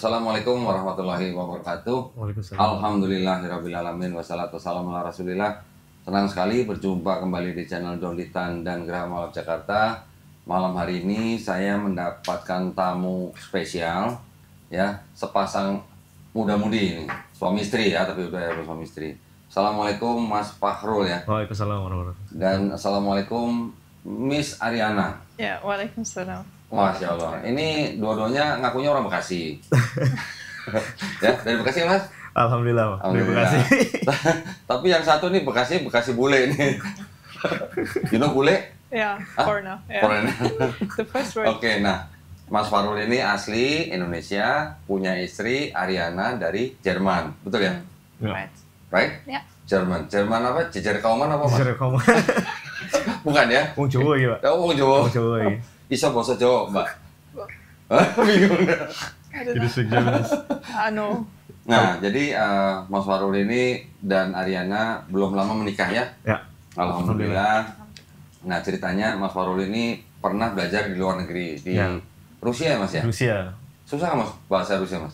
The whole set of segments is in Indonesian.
Assalamualaikum warahmatullahi wabarakatuh. Waalaikumsalam. Alhamdulillahirrabbilalamin. Wassalatu wassalamu ala rasulillah. Senang sekali berjumpa kembali di channel Dolitan dan Geraha Mualaf Jakarta. Malam hari ini saya mendapatkan tamu spesial, ya, sepasang muda-mudi ini, suami istri ya, tapi udah ya suami istri. Assalamualaikum Mas Fahrul ya. Waalaikumsalam warahmatullahi wabarakatuh. Dan assalamualaikum Miss Ariana. Ya, waalaikumsalam. Masya Allah, ini dua-duanya ngakunya orang Bekasi. Ya, dari Bekasi Mas? Alhamdulillah, Pak. Terima kasih. Tapi yang satu nih Bekasi bule nih. You know bule? Ya, foreigner. Yeah. Foreigner. The first word. Oke, nah Mas Fahrul ini asli Indonesia, punya istri Ariana dari Jerman, betul ya? Right. Right? Ya. Jerman apa? Jejer kauman apa Mas? Jejer kamu. Bukan ya? Wong Jawa iki, Pak. Oh, Jawa. Wong Jawa iki. Iso basa Jawa, Mbak. Bingung. I don't Jadi know. sejenis. No. Nah, jadi Mas Fahrul ini dan Ariana belum lama menikah ya? Ya. Alhamdulillah. Nah, ceritanya Mas Fahrul ini pernah belajar di luar negeri, di Ya. Rusia ya Mas ya? Rusia. Susah nggak Mas bahasa Rusia Mas?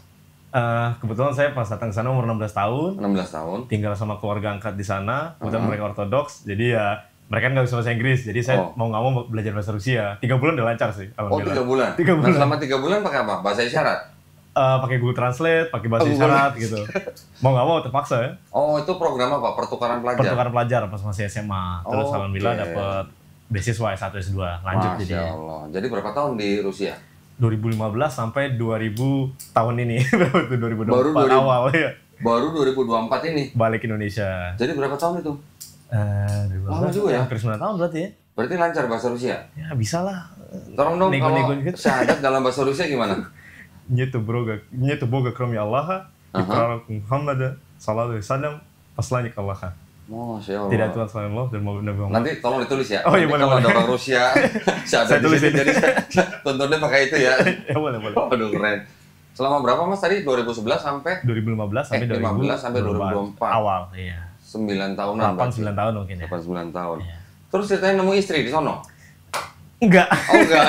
Kebetulan saya pas datang ke sana umur 16 tahun, 16 tahun. tinggal sama keluarga angkat di sana. Kebetulan mereka Ortodoks, jadi ya mereka nggak bisa bahasa Inggris. Jadi saya mau nggak mau belajar bahasa Rusia. 3 bulan udah lancar sih, Oh, alhamdulillah. 3 bulan? 3 bulan. Nah, selama 3 bulan pakai apa? Bahasa isyarat? Pakai Google Translate, pakai bahasa isyarat gitu. Mau nggak mau terpaksa ya. Oh, itu program apa? Pertukaran pelajar? Pertukaran pelajar pas masih SMA. Terus Oke. alhamdulillah dapet beasiswa S1 S2 lanjut Masya jadi Allah. Jadi berapa tahun di Rusia? 2015 sampai 2000 tahun ini. Berapa itu 2024 Baru 2000. awal ya. Baru 2024 ini. Balik Indonesia. Jadi berapa tahun itu? 2015 Lama juga ya? hampir 9 tahun berarti ya. Berarti lancar bahasa Rusia? Ya bisa lah. Tolong dong Nego-nego kalau dikit. syahadat dalam bahasa Rusia gimana? Нету Бога, кроме Аллаха, и пророк Мухаммада, саллаллаху алейхи вассалям, посланник Аллаха. Masya Allah. Tidak ada Tuhan selain Allah dan Nabi Muhammad. Nanti tolong ditulis ya. Oh, iya, Nanti boleh, kalau ada boleh. orang Rusia, syahadat Saya di tulis sini, ini. jadi tontonnya pakai itu ya. Ya boleh. Waduh, keren. Selama berapa Mas tadi? 2011 sampai 2015 sampai 15 sampai 2024. Awal, iya. 9 tahunan. 8-9 tahun mungkin ya. 8-9 tahun. Iya. Terus ceritanya nemu istri di sono? Enggak. Oh enggak.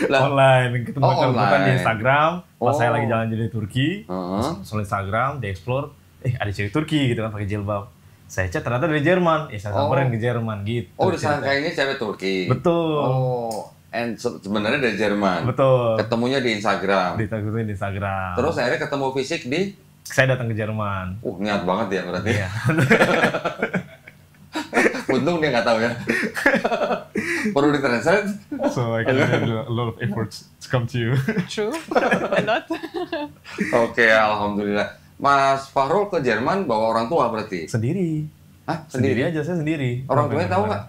Lah, Online, ketemu Oh, bukan di online. Instagram. Pas saya Oh. lagi jalan-jalan di Turki, Heeh. soal Instagram, di explore, ada cewek Turki gitu kan pakai jilbab. Saya chat ternyata dari Jerman, saya samperin ke Jerman gitu. Oh, disangka ini cewek Turki. Betul. Oh, and sebenarnya dari Jerman. Betul. Ketemunya di Instagram. Di Instagram. Terus akhirnya ketemu fisik di saya datang ke Jerman. niat banget ya berarti. Iya. Untung dia nggak tahu ya. Perlu ditranslate. So I can do a lot of efforts to come to you. True. A lot. Oke, alhamdulillah. Mas Fahrul ke Jerman bawa orang tua berarti? Sendiri. Hah? Sendiri aja, saya sendiri. Orang tuanya tahu nggak?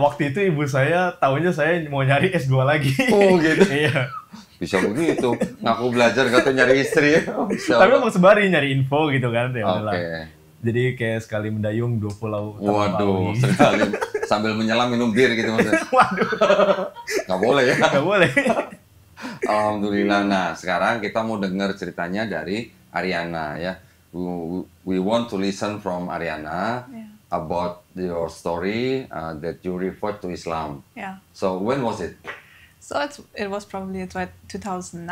Waktu itu ibu saya tahunya saya mau nyari S2 lagi. Oh, gitu? Iya. Bisa begitu. Ngaku belajar nggak tuh nyari istri. Masya Tapi Allah. emang sembari nyari info gitu kan. Ya Oke. udahlah. Jadi kayak sekali mendayung 2 pulau. Waduh, Bali. sekali sambil menyelam minum bir gitu maksudnya. Waduh. Nggak boleh ya. Gak boleh. Alhamdulillah. Nah, sekarang kita mau dengar ceritanya dari Ariana ya. We want to listen from Ariana Yeah. about your story that you refer to Islam. Yeah. So when was it? So it was probably 2009.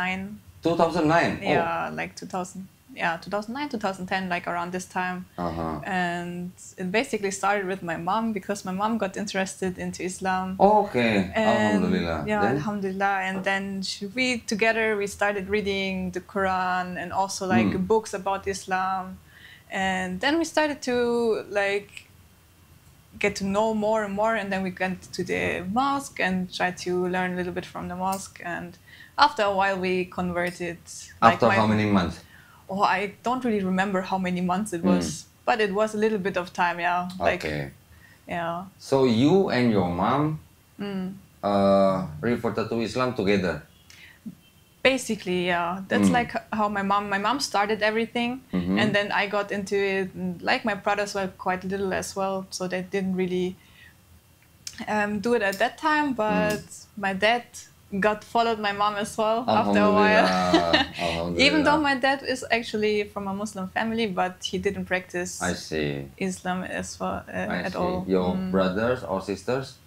2009. Yeah, like 2000. Yeah, 2009, 2010, like around this time. Oh. Uh-huh. And it basically started with my mom because my mom got interested into Islam. Okay. And, Alhamdulillah. Yeah, Then? Alhamdulillah. And then we together we started reading the Quran and also like books about Islam. And then we started to like get to know more and more. And then we went to the mosque and tried to learn a little bit from the mosque. And after a while we converted. After how many months? Oh, I don't really remember how many months it was, but it was a little bit of time, yeah. Like, Okay. yeah. So you and your mom reverted to Islam together. Basically, yeah. That's like how my mom started everything, and then I got into it. And like my brothers were quite little as well, so they didn't really do it at that time. But my dad followed my mom as well after a while. Even though my dad is actually from a Muslim family, but he didn't practice I see. Islam as well I at see. all. Your brothers or sisters?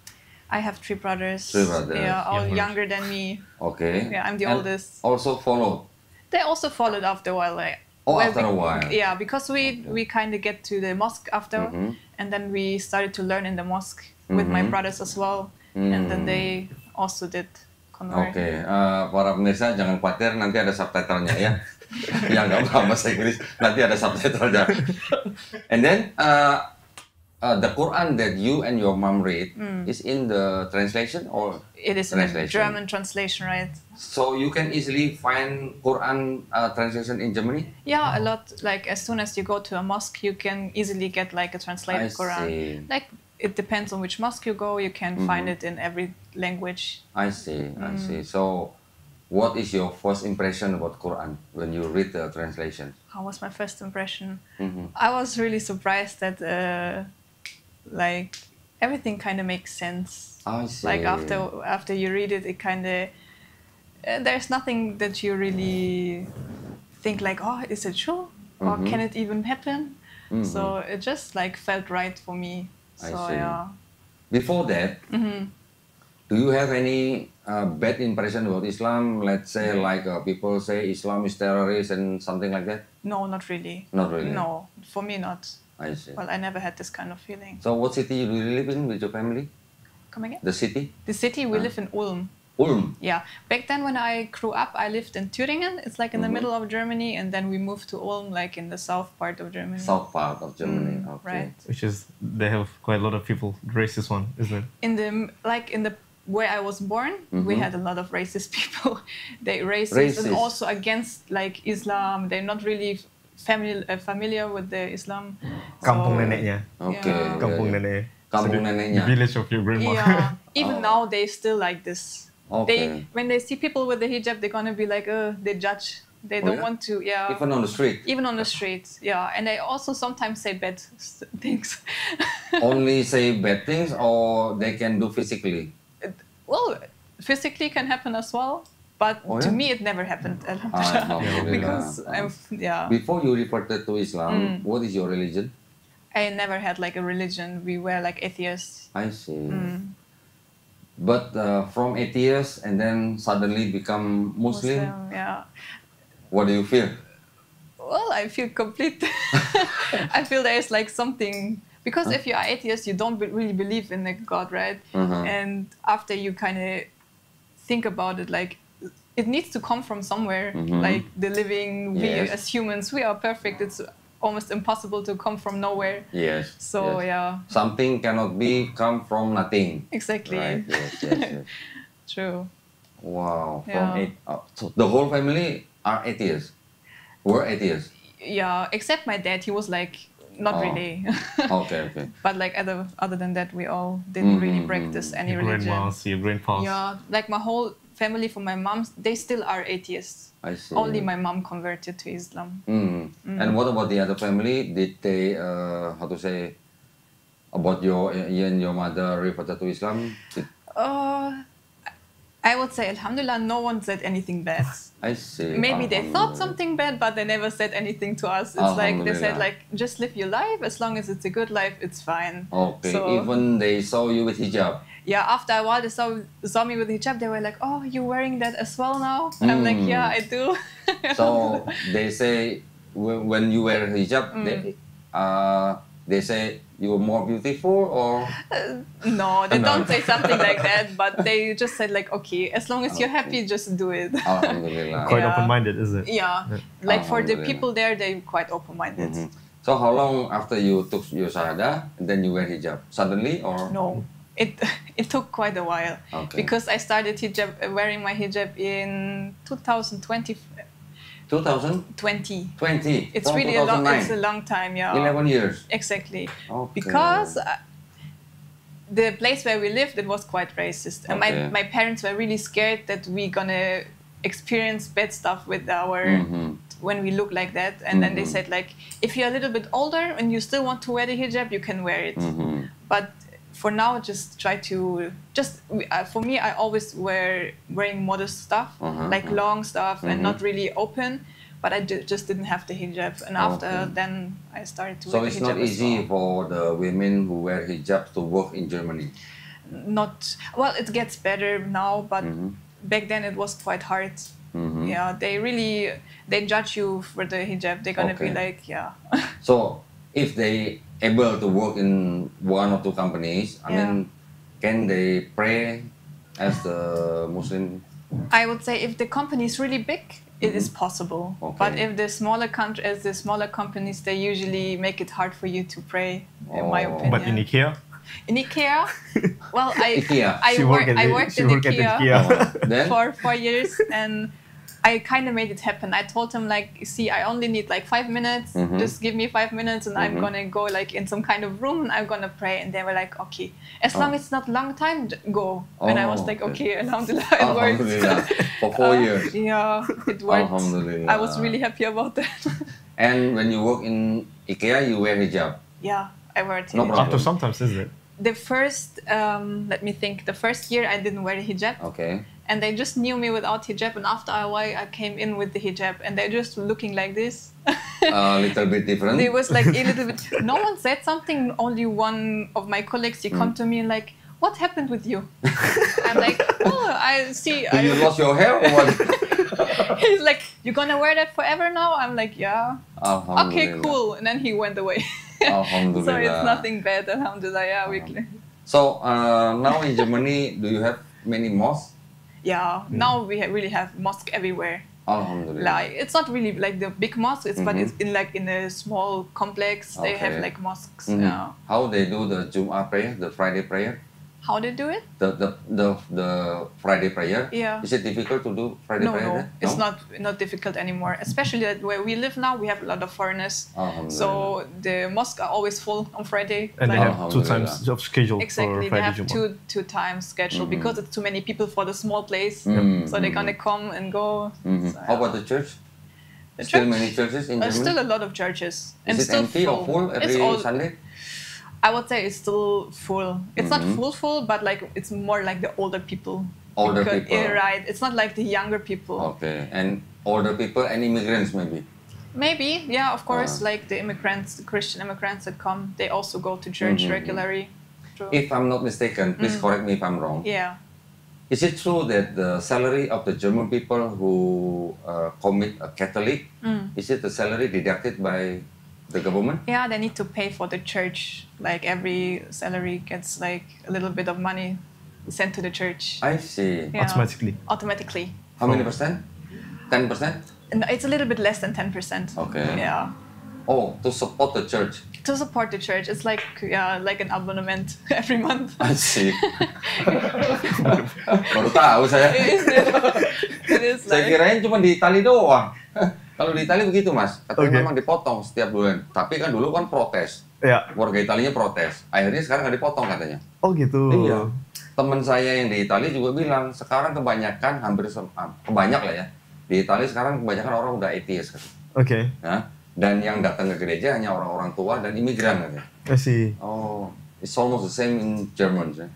I have 3 brothers. 3 brothers. Yeah, all Younger. younger than me. Okay. Yeah, I'm the And oldest. Also followed They also followed after a while. Like, after a while. Yeah, because we kind of get to the mosque after, and then we started to learn in the mosque with my brothers as well, and then they also did convert. Oke, para pemirsa jangan khawatir, nanti ada subtitlenya ya. Yang nggak paham bahasa Inggris, nanti ada subtitlenya. And then the Quran that you and your mom read is in the translation or it is in the German translation, right? So you can easily find Quran translation in Germany? Yeah, a lot. Like as soon as you go to a mosque, you can easily get like a translated Quran. See. Like it depends on which mosque you go. You can find it in every language. I see. I see. So, what is your first impression about Quran when you read the translation? How was my first impression? I was really surprised that like everything kind of makes sense. I see. Like after you read it, it kind of there's nothing that you really think like, oh, is it true or can it even happen? So it just like felt right for me. So I see. yeah. Before that, do you have any bad impression about Islam? Let's say like people say Islam is terrorist and something like that? No, not really. Not really? No, for me not. I see. Well, I never had this kind of feeling. So what city do you live in with your family? Come again? The city? The city, we live in Ulm. Ulm? Yeah. Back then when I grew up, I lived in Thüringen. It's like in the middle of Germany. And then we moved to Ulm, like in the south part of Germany. South part of Germany, okay. Right. Which is, they have quite a lot of people, racist one, isn't it? In the where I was born, we had a lot of racist people. They racist and also against like Islam. They're not really familiar with the Islam. Kampung neneknya. Okay. Yeah. Kampung nenek. Kampung neneknya. The village of your grandma. Yeah. Even now they still like this. Okay. When they see people with the hijab, they're gonna be like, they judge. They don't want to. Yeah. Even on the street. Even on the street, yeah. And they also sometimes say bad things. Only say bad things, or they can do physically? Well, physically can happen as well. But to me, it never happened. Because Before you reverted to Islam, what is your religion? I never had like a religion. We were like atheists. I see. But from atheist and then suddenly become Muslim? Yeah. What do you feel? Well, I feel complete. I feel there's like something. Because if you are atheist, you don't really believe in a God, right? And after you kind of think about it, like it needs to come from somewhere. Like the living, we as humans, we are perfect. It's almost impossible to come from nowhere. Yes. So yeah. Something cannot come from nothing. Exactly. Right? Yes. True. Wow. Yeah. So the whole family are atheists. Were atheists. Yeah, except my dad. He was like not really. Okay. But like other than that, we all didn't really practice any religion. Your grandpas. Yeah, like my whole family from my mom, they still are atheists. I see. Only my mom converted to Islam. And what about the other family? Did they, how to say, about you and your mother reverted to Islam? I would say, alhamdulillah, no one said anything bad. I see. Maybe they thought something bad, but they never said anything to us. It's like they said, like, just live your life. As long as it's a good life, it's fine. Okay. So, even they saw you with hijab. Yeah. After a while, they saw me with hijab. They were like, "Oh, you wearing that as well now?" I'm like, "Yeah, I do." So they say when you wear hijab, they say you're more beautiful, or no, they don't say something like that. But they just said like, "Okay, as long as you're happy, just do it." Alhamdulillah. Quite open-minded, is it? Yeah. Like for the people there, they're quite open-minded. So how long after you took your shahada, and then you wear hijab? Suddenly, or no? It took quite a while. Okay. Because I started wearing my hijab in 2020. 2020. It's really a long time, yeah. 11 years. Exactly. Okay. Because the place where we lived, it was quite racist. And my parents were really scared that we're gonna experience bad stuff with when we look like that. And then they said like, if you're a little bit older and you still want to wear the hijab, you can wear it. But for now, just try to for me, I always wearing modest stuff, like long stuff and not really open. But I just didn't have the hijab, and after then I started to wear the hijab. So it's not easy for the women who wear hijab to work in Germany. Not well. It gets better now, but back then it was quite hard Yeah, they judge you for the hijab. They're gonna be like, yeah. So if they able to work in one or two companies, I mean, can they pray as the Muslim? I would say if the company is really big, it is possible. But if the smaller companies, they usually make it hard for you to pray, in my opinion. But in IKEA? In IKEA? Well, I worked in IKEA for 4 years, and I kind of made it happen. I told him, like, see, I only need like 5 minutes. Just give me 5 minutes, and I'm gonna go like in some kind of room, and I'm gonna pray. And they were like, okay, as long as it's not long time, go. And I was like, okay, alhamdulillah, it worked. For 4 years. Yeah, it worked. I was really happy about that. And when you work in IKEA, you wear hijab? Yeah, I wear hijab. No problem. After sometimes, is it? The first, let me think, the first year I didn't wear hijab. Okay. And they just knew me without hijab, and after a while I came in with the hijab, and they're just looking like this. A little bit different. It was like a little bit. No one said something. Only one of my colleagues, he come to me and like, "What happened with you?" I'm like, "Oh, I see." You lost your hair or what? He's like, "You gonna wear that forever now?" I'm like, "Yeah." Okay, cool. And then he went away. Alhamdulillah. So it's nothing bad. Alhamdulillah. Yeah, weekly. So now in Germany, do you have many mosques? Yeah, now we really have mosque everywhere. Alhamdulillah. Like, it's not really like the big mosque, but it's in a small complex. They have like mosques. Yeah. How they do the Jum'ah prayer, the Friday prayer? How they do it? The Friday prayer. Yeah. Is it difficult to do Friday prayer? No, it's not difficult anymore. Especially that where we live now, we have a lot of foreigners. So the mosques are always full on Friday. And they have 2 times of schedule exactly, for Friday they have two times schedule because it's too many people for the small place. So they're gonna come and go. So, How about the church? Still many churches in Germany? Still a lot of churches. Is it still empty or full every Sunday? I would say it's still full. It's not full, but like it's more like the older people. Older people. Yeah, right. It's not like the younger people. Okay, and older people and immigrants maybe? Maybe, yeah, of course. Like the immigrants, the Christian immigrants that come, they also go to church regularly. True. If I'm not mistaken, please correct me if I'm wrong. Yeah. Is it true that the salary of the German people who commit a Catholic, is it the salary deducted by the government? Yeah, they need to pay for the church. Like every salary gets like a little bit of money sent to the church. I see. Yeah. Automatically. How many percent? 10%? No, it's a little bit less than 10%. Okay. Yeah. Oh, to support the church. To support the church, it's like like an abonnement every month. I see. Baru tahu saya. It is Saya like... kirain cuma di Itali doang. Kalau di Itali begitu mas, katanya memang dipotong setiap bulan. Tapi kan dulu kan protes. Iya. Warga Italinya protes. Akhirnya sekarang nggak dipotong katanya. Oh gitu. Iya. Teman saya yang di Itali juga bilang sekarang kebanyakan banyak lah ya. Di Itali sekarang kebanyakan orang udah atheist kan. Oke. Nah, dan yang datang ke gereja hanya orang-orang tua dan imigran katanya. I see. Oh, it's almost the same in German, right?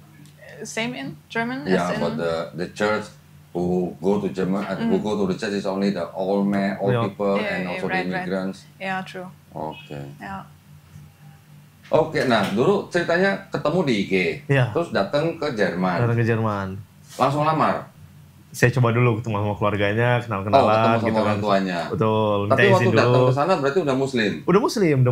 Same in German? Yeah, but the church who go to German, who go to the church is only the old people and also the immigrants. Right. Yeah, true. Okay. Yeah. Oke, nah dulu ceritanya ketemu di IG, terus datang ke Jerman. Langsung lamar. Saya coba dulu ketemu sama keluarganya, kenal-kenalan ketemu sama orang tuanya. Betul. Tapi waktu datang ke sana berarti udah Muslim. Udah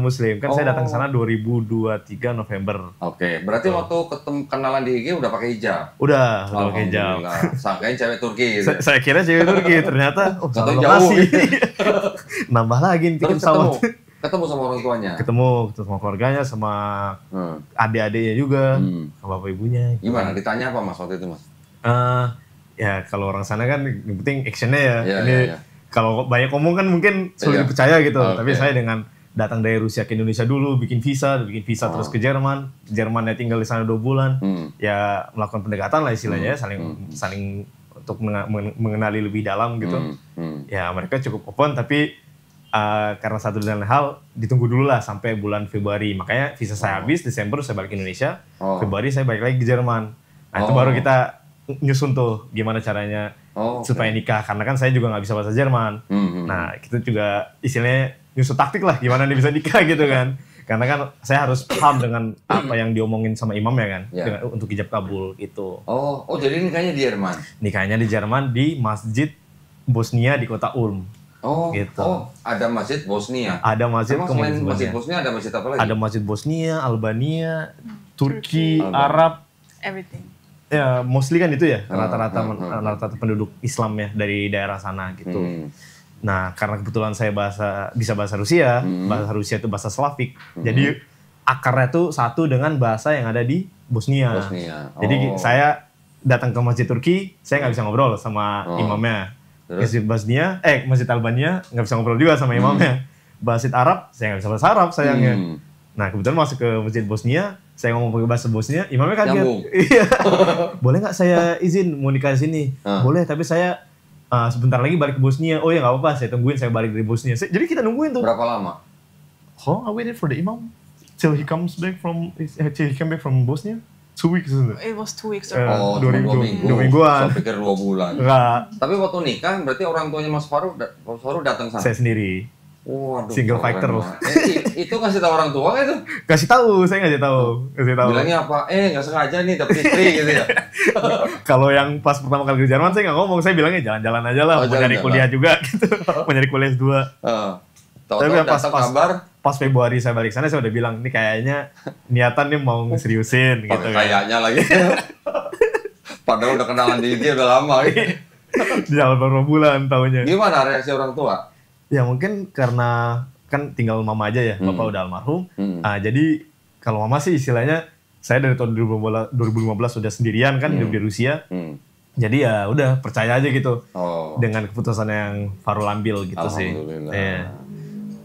Muslim. Kan saya datang ke sana 2023 November. Oke, berarti waktu ketemu kenalan di IG udah pakai hijab. Udah pakai hijab. Sangkain cewek Turki. Gitu. Saya kira cewek Turki, ternyata salah lokasi. Nambah lagi tiket pesawat. Ketemu sama orang tuanya. Ketemu sama keluarganya, sama adik-adiknya juga, sama bapak ibunya. Gimana? Ditanya apa mas waktu itu mas? Ya kalau orang sana kan yang penting actionnya ya. Ini ya. Kalau banyak ngomong kan mungkin sulit dipercaya gitu. Tapi saya dengan datang dari Rusia ke Indonesia dulu, bikin visa terus ke Jerman. Jermannya tinggal di sana 2 bulan. Ya melakukan pendekatan lah istilahnya, saling untuk mengenali lebih dalam gitu. Ya mereka cukup open tapi karena satu dan lain hal ditunggu dulu lah sampai bulan Februari. Makanya visa saya habis, Desember saya balik ke Indonesia, Februari saya balik lagi ke Jerman. Nah itu baru kita nyusun tuh gimana caranya supaya nikah, karena kan saya juga nggak bisa bahasa Jerman. Nah kita juga istilahnya nyusun taktik lah gimana nih bisa nikah gitu kan. Karena kan saya harus paham dengan apa yang diomongin sama imam ya kan, untuk ijab kabul gitu. Oh jadi nikahnya di Jerman? Nikahnya di Jerman di Masjid Bosnia di kota Ulm. Oh, gitu. Oh, ada masjid Bosnia. Ada masjid. Emang selain masjid Bosnia ada masjid apa lagi? Ada masjid Bosnia, Albania, Turki, Arab. Everything. Ya, mostly kan itu ya rata-rata penduduk Islam ya dari daerah sana gitu. Nah, karena kebetulan saya bisa bahasa Rusia, bahasa Rusia itu bahasa Slavik. Jadi akarnya tuh satu dengan bahasa yang ada di Bosnia. Jadi saya datang ke masjid Turki, saya nggak bisa ngobrol sama imamnya. Masjid Bosnia, masjid Albania nggak bisa ngobrol juga sama imamnya. Masjid Arab, saya nggak bisa bahasa Arab sayangnya. Nah kebetulan masuk ke masjid Bosnia, saya ngomong pakai bahasa Bosnia, imamnya kaget. Iya. Boleh nggak saya izin mau nikah di sini? Boleh, tapi saya sebentar lagi balik ke Bosnia. Oh ya nggak apa-apa, saya tungguin saya balik dari Bosnia. Jadi kita nungguin tuh. Berapa lama? I waited for the imam till he came back from Bosnia. 2 weeks, isn't it? It was 2 weeks. 2 minggu. 2 mingguan. Saya pikir 2 bulan. Enggak. Tapi waktu nikah berarti orang tuanya Mas Faru datang sana. Saya sendiri. Waduh. Single fighter loh. Itu kasih tahu orang tua itu? Kasih tahu, saya ngasih tahu. Bilangnya apa? Nggak sengaja nih dapet istri gitu ya. Kalau yang pas pertama kali ke Jerman saya nggak ngomong, saya bilangnya jalan-jalan aja lah, mau nyari kuliah juga gitu. Mau nyari kuliah S2. Tapi pas Februari saya balik sana saya udah bilang, ini kayaknya niatan nih mau seriusin gitu. Kayaknya lagi. Padahal udah kenalan dia udah lama. Di dalam beberapa bulan tahunnya. Gimana reaksi orang tua? Ya mungkin karena kan tinggal mama aja ya, bapak udah almarhum. Jadi kalau mama sih istilahnya, saya dari tahun 2015 udah sendirian kan hidup di Rusia. Jadi ya udah percaya aja gitu dengan keputusan yang Farul ambil gitu sih.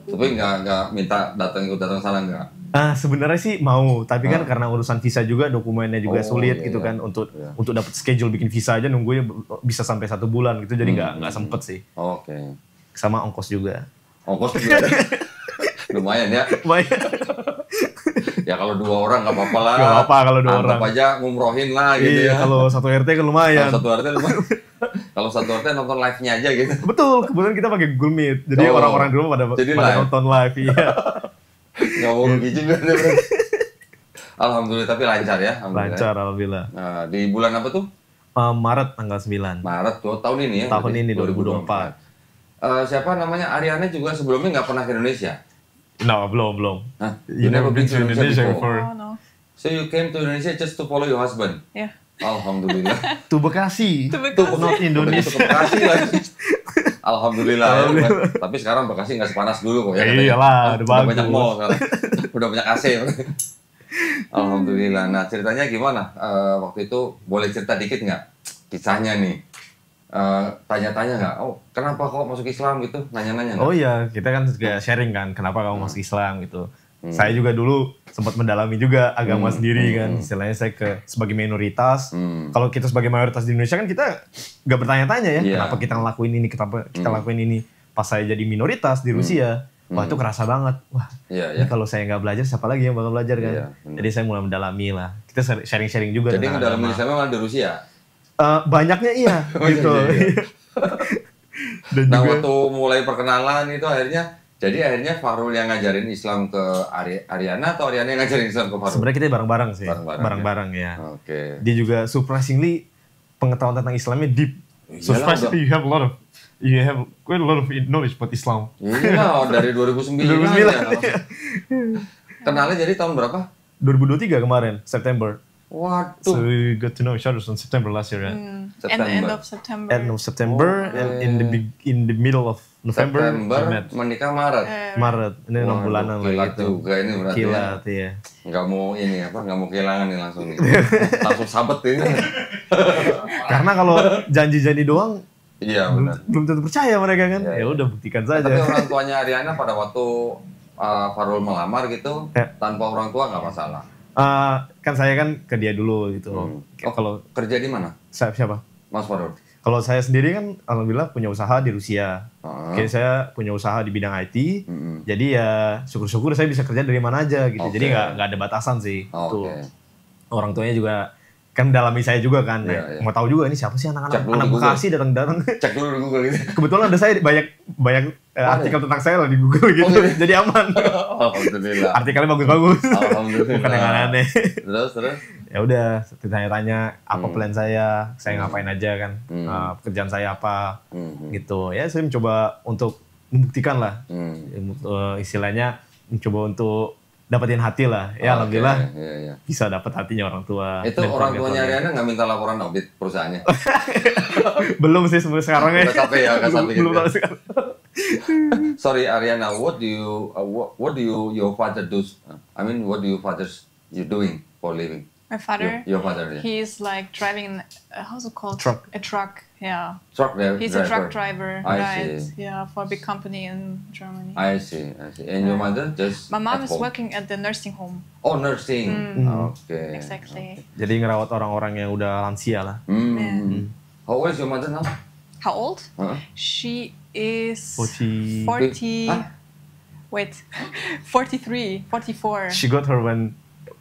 Tapi nggak minta ikut datang sana nggak? Sebenarnya sih mau, tapi kan karena urusan visa juga, dokumennya juga sulit gitu kan untuk dapat schedule bikin visa aja nunggunya bisa sampai 1 bulan gitu, jadi nggak sempet sih. Oke. Sama ongkos juga. Ongkos juga. Lumayan ya. Lumayan. Ya kalau 2 orang nggak apa-apa lah. Nggak apa-apa kalau 2 orang. Anggap aja ngumrohin lah gitu ya. Kalau 1 RT kan lumayan. Kalau 1 RT nonton live-nya aja gitu. Betul, kebetulan kita pakai Google Meet. Jadi orang-orang di rumah pada nonton live. Iya. Nggak mau rugi juga. Alhamdulillah, tapi lancar ya. Lancar, alhamdulillah. Nah, di bulan apa tuh? Maret tanggal 9. Maret tuh, tahun ini ya? Tahun ini, 2024. Siapa namanya? Ariana juga sebelumnya nggak pernah ke Indonesia? No, belum. Hah? You never been to Indonesia before? Oh, no. So you came to Indonesia just to follow your husband? Yeah. Alhamdulillah. To Bekasi. Not Indonesia. Ke Bekasi lagi. Alhamdulillah. Ya. Tapi sekarang Bekasi nggak sepanas dulu kok ya. Iyalah, udah banyak mall sekarang. Udah banyak AC. Alhamdulillah. Nah ceritanya gimana? Waktu itu boleh cerita dikit nggak? Kisahnya nih. Tanya-tanya nggak? Oh kenapa kok masuk Islam gitu? Nanya-nanya nggak? Oh iya, kita kan juga sharing kan. Kenapa kamu masuk Islam gitu. Saya juga dulu sempat mendalami juga agama sendiri kan. Istilahnya saya sebagai minoritas. Kalau kita sebagai mayoritas di Indonesia kan kita nggak bertanya-tanya ya. Kenapa kita ngelakuin ini, kenapa kita lakuin ini. Pas saya jadi minoritas di Rusia, wah itu kerasa banget. Wah ini kalau saya nggak belajar, siapa lagi yang bakal belajar kan. Jadi saya mulai mendalami lah. Kita sharing-sharing juga. Jadi ngedalamin Islam malah di Rusia? Banyaknya iya. gitu. Dan nah waktu mulai perkenalan itu akhirnya Farul yang ngajarin Islam ke Ariana atau Ariana yang ngajarin Islam ke Farul? Sebenarnya kita bareng-barang sih. Bareng-barang ya. Oke. Dia juga surprisingly pengetahuan tentang Islamnya deep. Surprisingly you have quite a lot of knowledge about Islam. Iya, dari 2009. Kenalnya jadi tahun berapa? 2023 kemarin, September. Waduh. So we got to know each other in September last year, right? End of September. End of September, and in the middle of November. Menikah Maret. Maret, ini 6 bulanan lah gitu. Juga ini berarti. Kilat ya. Nggak mau kehilangan nih langsung nih. Langsung sabet ini. Karena kalau janji-janji doang, iya benar. Belum tentu percaya mereka kan. Ya udah buktikan saja. Tapi orang tuanya Ariana pada waktu Farul melamar gitu, tanpa orang tua nggak masalah. Kan saya kan ke dia dulu gitu. Kalau kerja di mana? Siapa? Mas Farul. Kalau saya sendiri kan alhamdulillah punya usaha di Rusia. Jadi saya punya usaha di bidang IT. Jadi ya syukur-syukur saya bisa kerja dari mana aja gitu. Jadi nggak ada batasan sih. Tuh. Orang tuanya juga kan mendalami saya juga kan. Iya. Mau tahu juga ini siapa sih anak-anak Cek dulu anak di Google. Bekasi datang-datang. Cek dulu di Google gitu. Kebetulan ada saya banyak artikel tentang saya lah di Google gitu. gitu? Jadi aman. Alhamdulillah. Artikelnya bagus-bagus. Alhamdulillah. Bukan yang aneh-aneh. Terus. Ya udah, ditanya-tanya apa plan saya ngapain aja kan, pekerjaan saya apa, gitu. Ya saya mencoba untuk membuktikan lah, istilahnya mencoba untuk dapetin hati lah. Ya alhamdulillah Iya. bisa dapet hatinya orang tua. Itu dan orang keluarga. tuanya Ariana nggak minta laporan audit perusahaannya? Belum sih sampai sekarang ya. Udah sampai ya, udah sampai Belum gitu. tahu sekarang. Sorry Ariana, what do you your father do? I mean, what do your father's you doing for living? My father, Your father, yeah. he's like driving, how's it called? Truck. A truck, yeah. Truck driver. He's a truck driver, I right? see. Yeah, for a big company in Germany. I see. And your mother just My mom at is home? working at the nursing home. Oh, nursing. Okay. Exactly. Jadi ngerawat orang-orang yang udah lansia lah. Yeah. How old is your mother now? How old? Huh? She is 40. 40. Huh? Wait, 43, 44. She got her when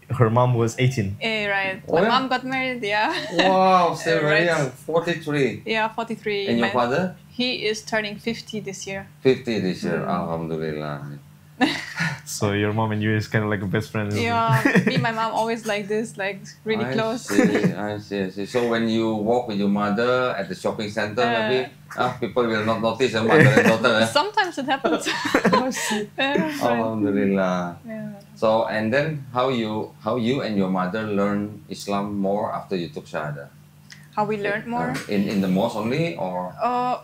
her mom was 18. Right. Oh, My yeah? mom got married, yeah. Wow, still very Right. young. 43. Yeah, 43. And your father? He is turning 50 this year. 50 this year. Alhamdulillah. So your mom and you is kind of like a best friend. isn't it? Yeah, me and my mom always like this, like really close. I see. So when you walk with your mother at the shopping center, maybe people will not notice your mother and daughter. Sometimes it happens. Right. Alhamdulillah. Yeah. So and then how you and your mother learn Islam more after you took Shahada? How we learned more? In the mosque only or?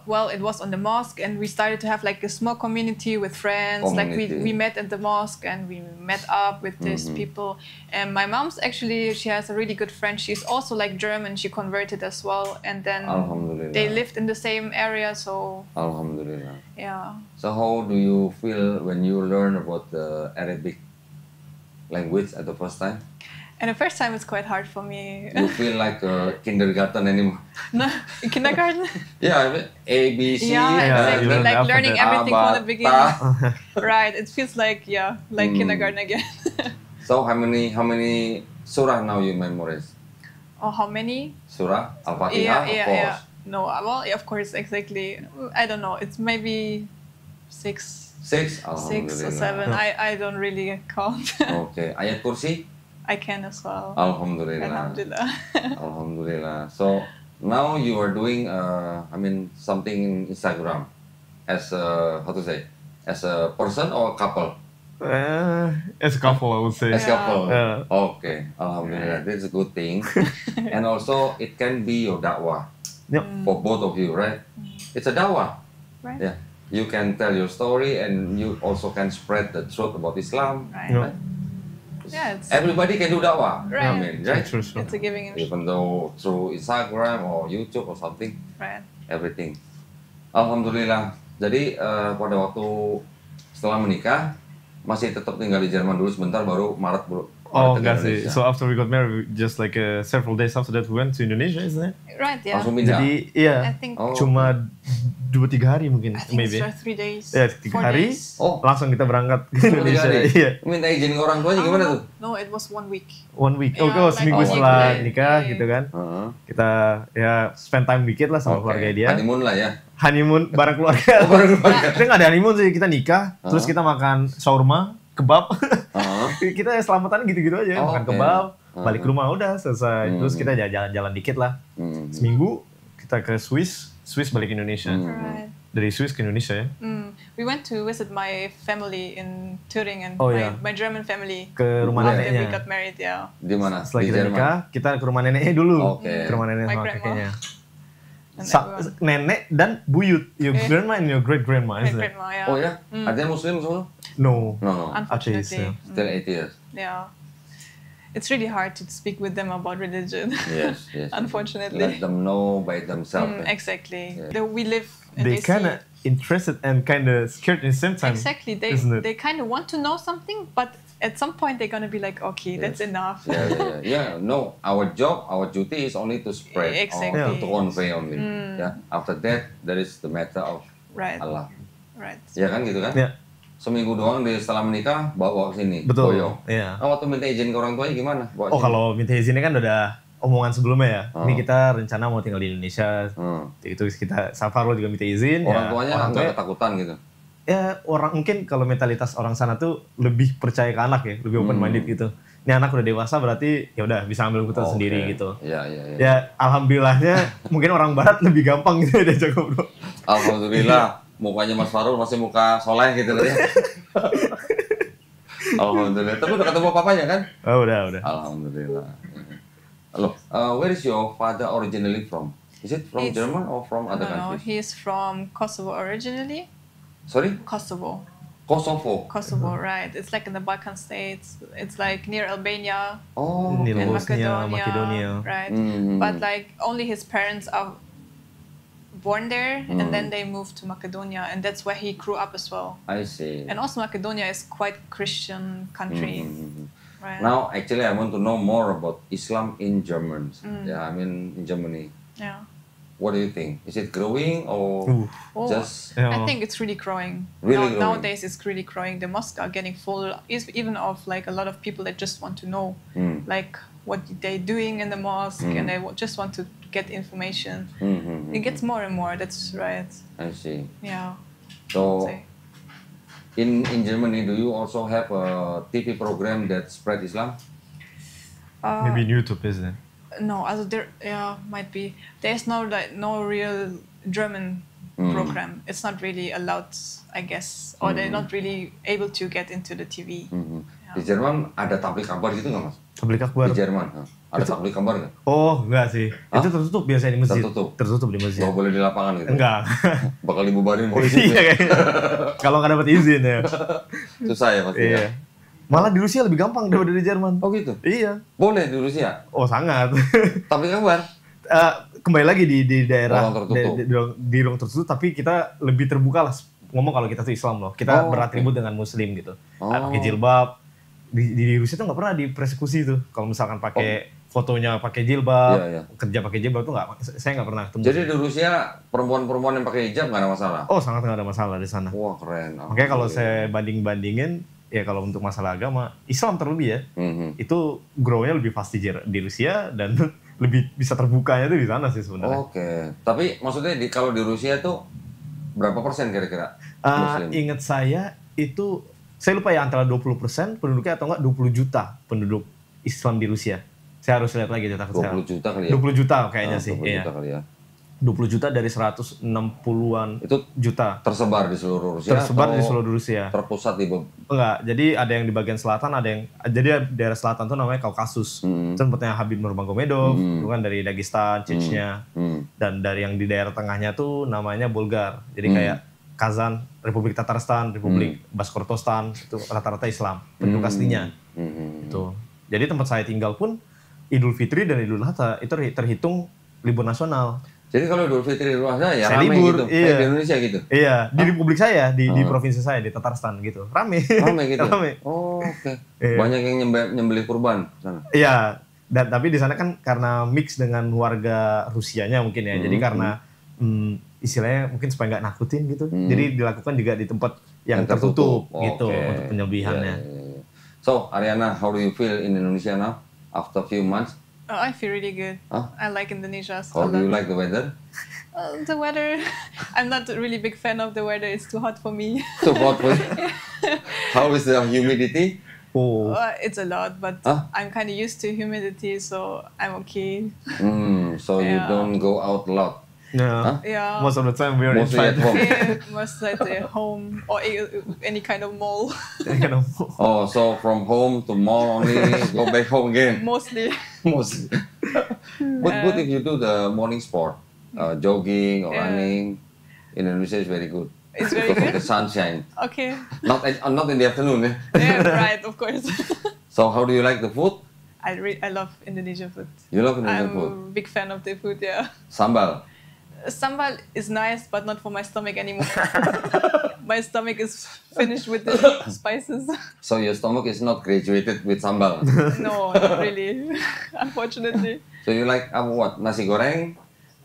Well, it was on the mosque, and we started to have like a small community with friends. Like Community. we met at the mosque, and we met up with these people. And my mom's actually, she has a really good friend. She's also like German. She converted as well, and then Alhamdulillah. they lived in the same area. So Alhamdulillah. yeah. So how do you feel when you learn about the Arabic language at the first time? And the first time it's quite hard for me. You feel like a kindergarten anymore? No, in kindergarten. Yeah, I mean, A, B, C. Yeah, you exactly. learn Like the learning alphabet. everything from the beginning. Ta. Right. It feels like like kindergarten again. So how many surah now you memorize? Oh, how many? Surah Al-Fatihah, of course. No, well, yeah, of course, exactly. I don't know. It's maybe six 6? or seven. I don't really count. Okay. Ayat kursi? I can as well. Alhamdulillah. Alhamdulillah. Alhamdulillah. So now you are doing, something in Instagram as a, as a person or couple? As a couple, I would say. As couple. Yeah. Okay. Alhamdulillah. That's a good thing. And also it can be your dakwah Yep. for both of you, right? It's a dakwah. Right. Yeah. You can tell your story and you also can spread the truth about Islam. Right. Yeah. Yeah, it's Everybody can do dakwah. Right. I mean, right? True. it's a giving and Even though through Instagram or YouTube or something, right. everything. Alhamdulillah. Jadi pada waktu setelah menikah masih tetap tinggal di Jerman dulu sebentar baru Maret Oh, ke enggak sih. Indonesia. So after we got married, just like several days after that, we went to Indonesia, isn't it? Right, yeah. Langsung pindah. Jadi, I iya. think Oh. Cuma 2-3 hari mungkin, I think maybe. it's 3 days. Ya, 3 4 hari. days. Oh, Langsung kita berangkat ke tiga Indonesia. hari. Iya. Minta izin ke orang tuanya gimana tuh? No, it was 1 week. 1 week. Yeah, Oh, like seminggu one setelah week. nikah Yeah. gitu kan. Heeh. Kita ya spend time dikit lah sama Oke. keluarga dia. Honeymoon lah ya. Honeymoon bareng keluarga. Oh, bareng keluarga. Kita nggak ada honeymoon sih, kita nikah, terus kita makan shawarma, kebab. Heeh. Kita selamatan gitu-gitu aja, Oh, makan oke. kebab, balik ke rumah udah selesai. Terus kita jalan-jalan dikit lah. Hmm. Seminggu kita ke Swiss balik ke Indonesia. Right. Dari Swiss ke Indonesia ya. We went to visit my family in Thüringen. Oh, my, yeah. my German family. Ke rumah After we neneknya. got married, yeah. Di mana? Setelah Di kita Jerman. nikah, kita ke rumah neneknya dulu. Oke. Ke rumah nenek My sama grandma. kakeknya. And everyone. Nenek dan buyut, your Eh. grandma and your great grandma, My isn't it? grandma, yeah. Oh ya? Ada yang Muslim semua? No. No. Atheist, Unfortunately. yeah. Still atheist. Yeah. It's really hard to speak with them about religion. Yes. Unfortunately. Let them know by themselves. Exactly. Yeah. We live and They they kind of see. interested and kind of scared at the same time. Exactly. isn't it? They kind of want to know something, but at some point they're gonna be like, okay, that's enough. Yeah. No, our job, our duty is only to spread Exactly. or to convey only. Yeah. After that, there is the matter of Right. Allah. Right. Ya kan gitu kan? Ya, Seminggu doang setelah menikah bawa ke sini. betul. Boyo. Iya. Nah, waktu minta izin ke orang tuanya gimana? Bawa Oh, sini? kalau minta izinnya kan udah omongan sebelumnya ya. Ini kita rencana mau tinggal di Indonesia. Itu kita Safarul juga minta izin. Orang tuanya nggak ketakutan gitu. Ya orang mungkin kalau mentalitas orang sana tuh lebih percaya ke anak ya, lebih open minded gitu. Ini anak udah dewasa berarti ya udah bisa ambil keputusan sendiri gitu. Ya alhamdulillahnya mungkin orang barat lebih gampang gitu diajak ngobrol. Alhamdulillah mukanya Mas Farul masih muka soleh gitu ya. Alhamdulillah. Tapi udah ketemu papanya kan? Oh udah. Alhamdulillah. Loh, where is your father originally from? Is it from German or from other countries? No, he's from Kosovo originally. Sorry? Kosovo, right. It's like in the Balkan states. It's like near Albania and Macedonia. Right. But like only his parents are born there and then they moved to Macedonia and that's where he grew up as well. I see. And also Macedonia is quite Christian country. Right. Now actually I want to know more about Islam in Germany. Yeah, I mean in Germany. Yeah. What do you think? Is it growing or just? I think it's really growing. Really growing. Nowadays, it's really growing. The mosques are getting full, even of like a lot of people that just want to know, like what they're doing in the mosque, and they just want to get information. It gets more and more. That's right. I see. Yeah. So, in Germany, do you also have a TV program that spread Islam? Maybe YouTube, isn't it? No, there might be. There's no real German program. It's not really allowed, I guess, or they're not really able to get into the TV. Di Jerman ada tablik kabar gitu nggak Mas? Tablik akbar. Di Jerman ada tablik kabar nggak? Oh enggak sih. Itu tertutup biasanya di masjid. Tertutup di masjid. Nggak boleh di lapangan gitu? Enggak. Bakal dibubarin polisi. Iya kayaknya. Kalau nggak dapat izin ya. Susah ya pasti. Iya. Malah di Rusia lebih gampang daripada di Jerman. Oh gitu? Iya. Boleh di Rusia? Oh sangat. Tablik kabar? Kembali lagi di daerah di ruang tertutup, tapi kita lebih terbuka lah ngomong kalau kita tuh Islam loh. Kita beratribut dengan Muslim gitu. Pakai jilbab. Di Rusia tuh nggak pernah dipersekusi tuh. Kalau misalkan pakai fotonya pakai jilbab, kerja pakai jilbab tuh saya nggak pernah ketemu. Jadi di Rusia perempuan-perempuan yang pakai hijab nggak ada masalah? Oh sangat nggak ada masalah di sana. Wah keren. Makanya kalau saya bandingin ya kalau untuk masalah agama, Islam terlebih ya, itu grow-nya lebih pasti di Rusia dan lebih bisa terbukanya tuh di sana sih sebenarnya. Oke. Tapi maksudnya kalau di Rusia tuh berapa persen kira-kira Muslim? Ingat saya itu, saya lupa ya antara 20% penduduknya atau enggak 20 juta penduduk Islam di Rusia. Saya harus lihat lagi data 20 juta kali ya? 20 juta kayaknya sih. 20 juta kali ya. 20 juta dari 160-an itu juta. Tersebar di seluruh Rusia? Tersebar di seluruh Rusia. Terpusat di enggak, jadi ada yang di bagian selatan, jadi daerah selatan tuh namanya Kaukasus. Tempatnya Habib Nurmagomedov, itu kan dari Dagestan, Chechnya. Dan dari yang di daerah tengahnya tuh namanya Bulgar. Jadi kayak Kazan, Republik Tatarstan, Republik Bashkortostan, itu rata-rata Islam, penduduk aslinya. Itu. Jadi tempat saya tinggal pun Idul Fitri dan Idul Adha itu terhitung libur nasional. Jadi kalau Idul Fitri Idul Adha ya rame libur, gitu, kayak di Indonesia gitu? Iya, di Republik saya, di provinsi saya, di Tatarstan gitu. Rame gitu? Rame. Oh, oke. Banyak yang nyembelih kurban sana? Iya, tapi di sana kan karena mix dengan warga Rusianya mungkin ya, jadi karena istilahnya mungkin supaya nggak nakutin gitu, jadi dilakukan juga di tempat yang tertutup gitu untuk penyembelihannya. So, Ariana, how do you feel in Indonesia now after few months? I feel really good. I like Indonesia. How do you like the weather? The weather, I'm not a really big fan of the weather. It's too hot for me. Too hot for you? How is the humidity? It's a lot, but I'm kind of used to humidity, so I'm okay. So you don't go out a lot? No. Yeah. Most of the time we're inside. At home. Mostly at home or any kind of mall. Oh, so from home to mall only, go back home again? Mostly. But if you do the morning sport, jogging or running, in Indonesia is very good. It's very good? The sunshine. Okay. Not in the afternoon. Yeah, right, of course. So how do you like the food? I love Indonesian food. You love Indonesian food? I'm a big fan of the food, yeah. Sambal? Sambal is nice, but not for my stomach anymore. My stomach is finished with the spices. So your stomach is not graduated with sambal? No, not really, unfortunately. So you like what? Nasi goreng?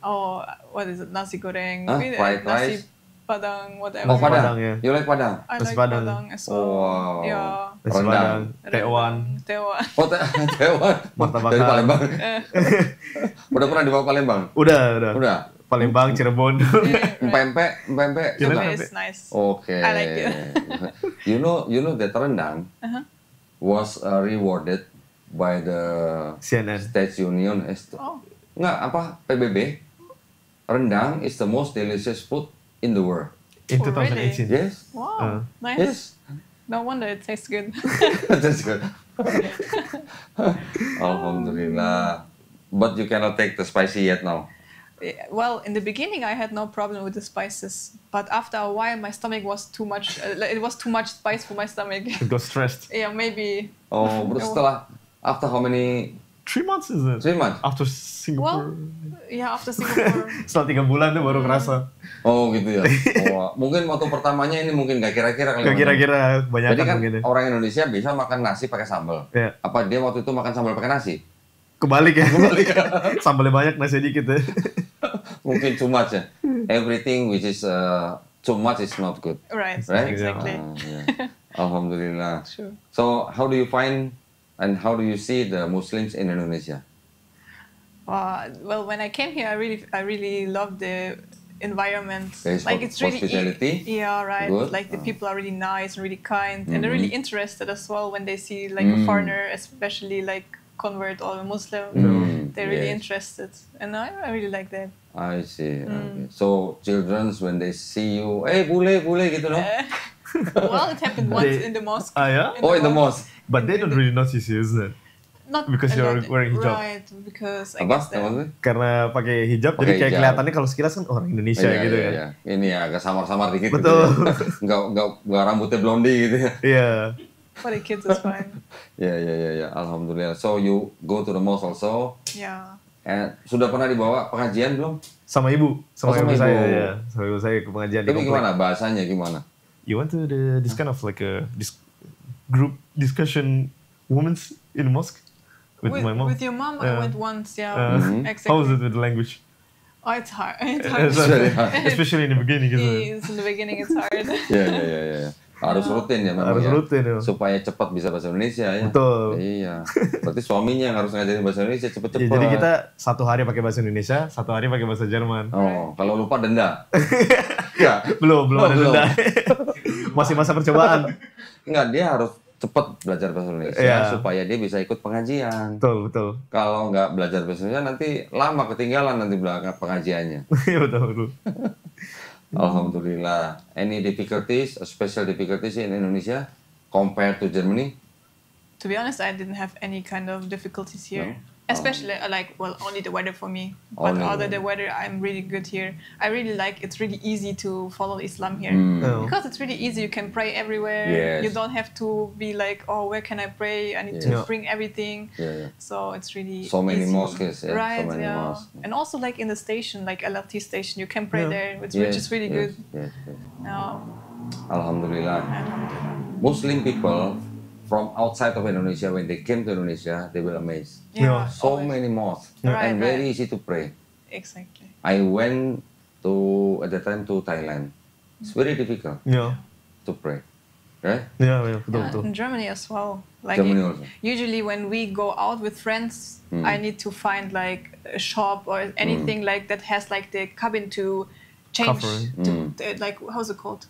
Oh, what is it? Nasi goreng. Fried rice? Padang, whatever. Oh, Padang. Yeah. You like Padang? I like Padang as well. Wow. Yeah. Nasi Padang, Tewan. Oh, Tewan. Martabak. Dari Palembang. Udah pernah di Palembang? Udah. Palembang, Cirebon. Pempek. It's nice. Okay. I like it. you know that rendang was rewarded by the CNN. States Union. PBB. Rendang is the most delicious food in the world. In Oh, 2018. Yes. Wow, nice. Yes. No wonder it tastes good. That's good. Alhamdulillah. But you cannot take the spicy yet now. Well, in the beginning, I had no problem with the spices, but after a while, my stomach was too much. It was too much spice for my stomach. It got stressed. Yeah, maybe. Oh, but setelah after how many? 3 months is it? 3 months. After Singapore. Yeah, after Singapore. Setelah 3 bulan tuh baru kerasa. Oh gitu ya. Oh, mungkin waktu pertamanya ini mungkin gak kira-kira kali. Gak kira-kira banyak. Jadi kan mungkin. orang Indonesia bisa makan nasi pakai sambal. Yeah. Apa dia waktu itu makan sambal pakai nasi? Kebalik ya. Sambalnya banyak, nasi dikit ya. Mungkin too much ya. Everything which is too much is not good. Right. Exactly. Yeah. Alhamdulillah. Sure. So how do you find and how do you see the Muslims in Indonesia? Well, when I came here, I really loved the environment. There's like it's really hospitality. Yeah, right. Good. Like the people are really nice and really kind, and they're really interested as well when they see like a foreigner, especially like convert or a Muslim. They're really interested, and I really like that. I see. Okay. So childrens when they see you, bule gitu no? Well, it happened once in the mosque. Yeah? In the mosque. But they don't really notice you, isn't it? Not Because a you're lot. wearing hijab. Right, because I Apa? guess that. Maksudnya? Karena pakai hijab, Pakai jadi kayak hijab. kelihatannya kalau sekilas kan orang Indonesia gitu kan. Iya. Ini ya agak samar-samar dikit. Betul. Gitu ya. Nggak rambutnya blondie gitu ya. Iya. For the kids, it's fine. Iya. Alhamdulillah. So you go to the mosque also. Yeah. And sudah pernah dibawa pengajian belum? Sama ibu, sama sama ibu ibu. saya ya. Sama ibu saya ke pengajian di Tapi komplek. gimana bahasanya gimana? You went to this kind of like a group discussion women's in the mosque with my mom. With your mom, I went once. Yeah, exactly. How was it with the language? Oh, it's hard. It's hard. very hard. Especially in the beginning, isn't it? Yes, in the beginning, it's hard. Iya. Harus rutin ya memang Harus ya. rutin ya. Supaya cepat bisa bahasa Indonesia ya. Betul. Iya. Berarti suaminya yang harus ngajarin bahasa Indonesia cepet-cepet. Ya, jadi kita 1 hari pakai bahasa Indonesia, 1 hari pakai bahasa Jerman. Oh, kalau lupa denda. Enggak. Belum ada denda. Masih masa percobaan. Enggak, dia harus cepat belajar bahasa Indonesia Iya. supaya dia bisa ikut pengajian. Betul. Kalau nggak belajar bahasa Indonesia nanti lama ketinggalan nanti belakang pengajiannya. Iya betul. Alhamdulillah. Any difficulties, special difficulties in Indonesia compared to Germany? To be honest, I didn't have any kind of difficulties here. No? Especially, only the weather for me. But Only other the than weather, I'm really good here. I really like, it's really easy to follow Islam here. Oh. Because it's really easy, you can pray everywhere. Yes. You don't have to be like, oh, where can I pray? I need Yeah. to bring everything. Yeah. So it's really So many easy. mosques, yeah, so Right, many yeah. mosques. And also like in the station, like LRT station, you can pray Yeah. there, which is really good. Yes. Yeah. Alhamdulillah. Alhamdulillah. Muslim people from outside of Indonesia, when they came to Indonesia, they were amazed. Yeah. So always. many mosques Right, and very right. easy to pray. Exactly. I went at the time to Thailand. It's very difficult Iya. to pray, right? Iya, betul. In Germany as well. Like Germany also. usually when we go out with friends, I need to find like a shop or anything like that has like the cabin to change. Cover. Like how's it called?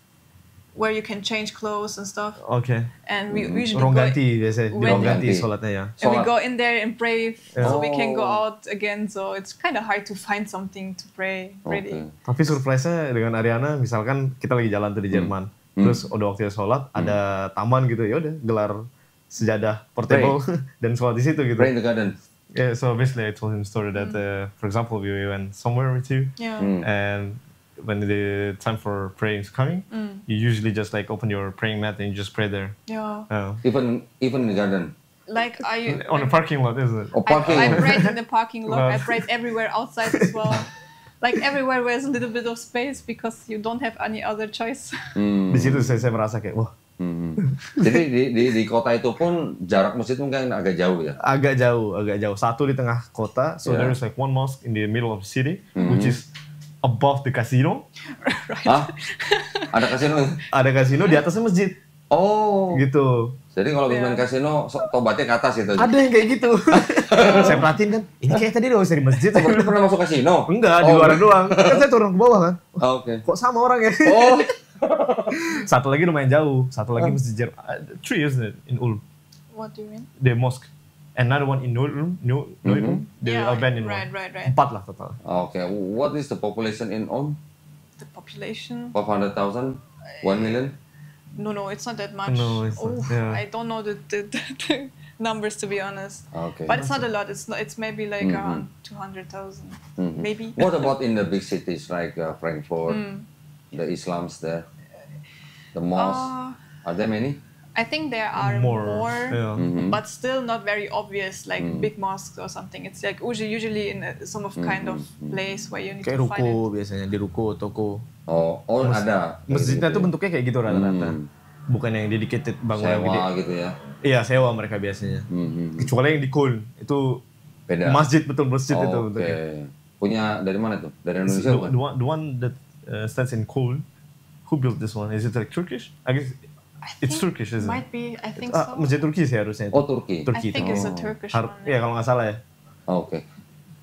Where you can change clothes and stuff. Oke. And we usually Ruang go, ganti biasanya. Di When- ruang ganti Ganti. sholatnya ya. and we Sholat. go in there and pray, so we can go Oh. out again. So it's kind of hard to find something to pray. Really. Okay. Tapi surprise-nya dengan Ariana, misalkan kita lagi jalan tuh di Jerman, terus udah waktunya sholat, ada taman gitu, ya udah gelar sejadah portable dan sholat di situ gitu. Pray in the garden. Yeah, so basically I told him a story that, for example, we went somewhere with you, Yeah. and when the time for praying is coming, you usually just like open your praying mat and you just pray there. Yeah. Even in the garden. Like I. On the parking lot, isn't it? Or parking. I prayed in the parking lot. I Wow. prayed everywhere outside as well. Like everywhere where there's a little bit of space because you don't have any other choice. Di situ saya merasa kayak, wah, Jadi di kota itu pun jarak masjid mungkin agak jauh ya. agak jauh. Satu di tengah kota, so Yeah. there's like one mosque in the middle of the city, which is above the casino. Hah? Ada kasino? Ada kasino di atasnya masjid, Oh. gitu. Jadi kalau main kasino, tobatnya ke atas itu. Ada yang kayak gitu. Saya perhatiin kan, ini kayak tadi udah dari masjid. Berarti pernah masuk kasino? Enggak, di luar doang. Kan saya turun ke bawah kan. Oke. Kok sama orangnya? Oh. Satu lagi lumayan jauh. Satu lagi masjid Jerman. 3 isn't it? In Ulm. What do you mean? The mosque. Another one in Ulm. The abandoned one. Right. 4 lah total. Okay. What is the population in Ulm? The population? 500,000? 1 million? No, it's not that much. No, it's not, yeah. I don't know the numbers, to be honest. Okay. But it's not a lot. It's maybe like around 200,000, maybe. What about in the big cities like Frankfurt, the Islams there, the mosques? Are there many? I think there are more, yeah. but still not very obvious, like big mosques or something. It's like usually in some of kind of place where you need kayak to find it. ruko biasanya, di ruko, toko. Oh, ada. Masjidnya tuh bentuknya kayak gitu rata-rata. Bukan yang dedicated bangunan Sewa gede. gitu ya? Iya, sewa mereka biasanya. Kecuali yang di Köln, itu beda. Masjid, betul masjid itu. Oke. Punya dari mana tuh? Dari Indonesia bukan? The one that stands in Köln, who built this one? Is it like Turkish? I guess it's Turkish, isn't it? Might be, I think so. Masjid Turki sih harusnya. Oh, Turki. I think it's a Turkish one. Iya, kalau nggak salah ya. Oke.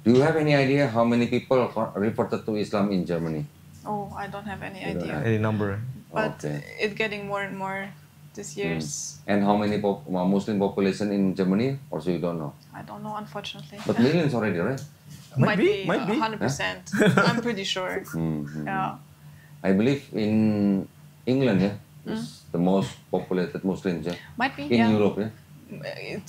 Do you have any idea how many people reported to Islam in Germany? Oh, I don't have any idea. Any number. But Okay. it's getting more and more this years. And how many Muslim population in Germany? Also you don't know. I don't know, unfortunately. But millions already, right? Might be. 100%. I'm pretty sure. Yeah. I believe in England, yeah, is the most populated Muslims, yeah. Might be, In yeah. Europe, yeah.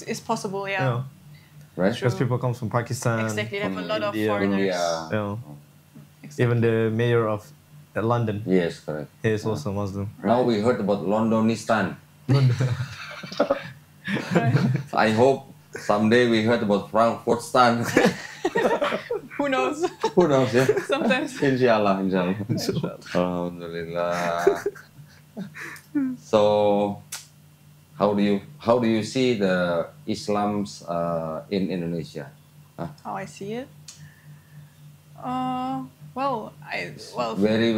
It's possible, yeah. Yeah. Right? Because people come from Pakistan. Exactly, they have a lot of India. foreigners. India. Yeah. Even the mayor of London, Yes, correct. he is also Muslim. Now we heard about Londonistan. I hope someday we heard about Frankfurtstan. Who knows? Who knows, yeah? Sometimes. Inshallah. Alhamdulillah. So, how do you see the Islams in Indonesia? How I see it? Well, Very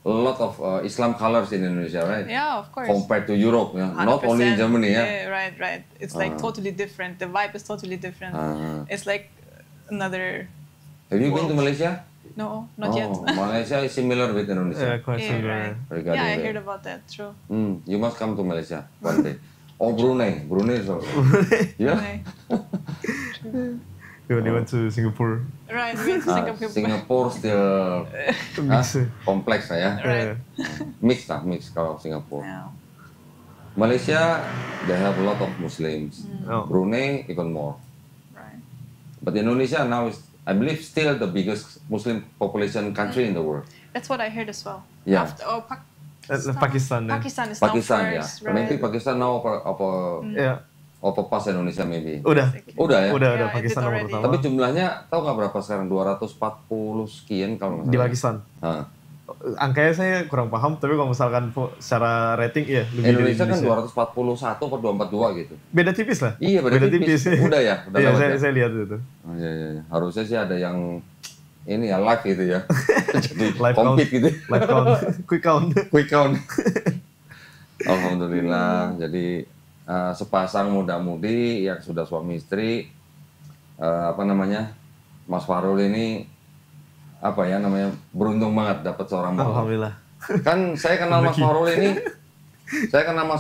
a lot of Islam colors in Indonesia, right? yeah, of course. Compared to Europe, yeah? Not only in 100%. Germany, yeah. Yeah, right. It's like totally different. The vibe is totally different. It's like another. Have you been to Malaysia? No, not yet. Malaysia is similar with Indonesia. Yeah, quite Yeah, similar. right. Regarding Yeah, I that. heard about that. True. You must come to Malaysia one day. Oh, Brunei is also. Yeah. Right. When they went to Singapore. Right. We went to Singapore. Singapore still kompleks lah ya. Right. Mix kalau Singapura. Yeah. Malaysia, they have a lot of Muslims. Oh. Brunei, even more. Right. But Indonesia now is, I believe, still the biggest Muslim population country in the world. That's what I heard as well. Yeah. Pakistan. Pakistan is now Pakistan, ya. first, Maybe right? Pakistan now Yeah. pas Indonesia maybe. Udah Udah ya. Udah Yeah, it Pakistan did nomor already. pertama. Tapi jumlahnya tahu nggak berapa sekarang? 240 sekian kalau nggak Di salah. Pakistan. Hah. Angkanya saya kurang paham, tapi kalau misalkan secara rating iya lebih dari Indonesia kan 241 atau 242 gitu. Beda tipis lah. Iya, beda tipis. Udah ya? Udah Iya, lewat ya? saya lihat itu. Oh, iya. Harusnya sih ada yang ini ya live gitu ya. Jadi Live count. compete gitu. Live count, quick count. Quick count. Alhamdulillah. Jadi sepasang muda-mudi yang sudah suami istri, Mas Farul ini beruntung banget dapat seorang bapak. Alhamdulillah. Kan saya kenal Mas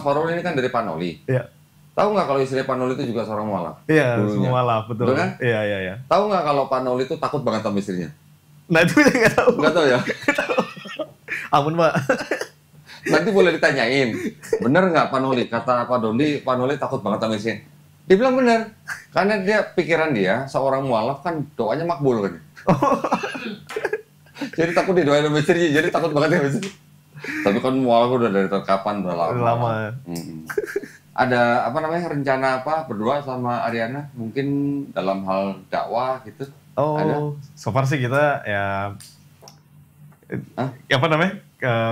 Farul ini kan dari Panoli. Iya. Tahu nggak kalau istri Panoli itu juga seorang mualaf? Iya, Dulunya. semua lah, betul. Betul kan? Iya. Tahu nggak kalau Panoli itu takut banget sama istrinya? Nah itu saya nggak tahu. Nggak tahu ya? Ampun Pak. Nanti boleh ditanyain. Bener nggak Panoli? Kata Pak Dondi, Panoli takut banget sama istrinya. Dia bilang bener. Karena pikiran dia, seorang mualaf kan doanya makbul kan. Jadi takut didoain sama istrinya, jadi takut banget sama istrinya. Tapi kan mualaf udah dari kapan, udah lama. Lama. Ada rencana berdua sama Ariana? Mungkin dalam hal dakwah gitu? Oh, Ada? so far sih kita ya,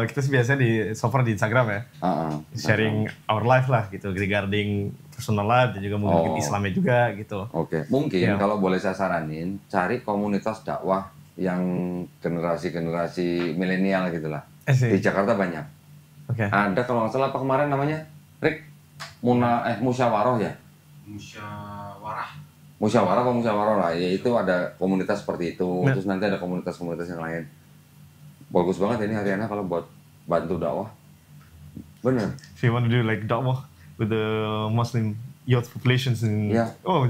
kita sih biasanya so far di Instagram ya, sharing our life lah gitu, regarding personal life dan juga mungkin Islamnya juga gitu. Oke, mungkin Ya. kalau boleh saya saranin, cari komunitas dakwah yang generasi milenial gitulah. Di Jakarta banyak. Oke. Ada kalau nggak salah apa kemarin namanya, Rick? Musyawarah ya? Musyawarah apa musyawarah lah, ya itu ada komunitas seperti itu, terus nanti ada komunitas-komunitas yang lain. Bagus banget ini Ariana kalau buat bantu dakwah. Bener. If you want to do like dakwah with the Muslim youth populations in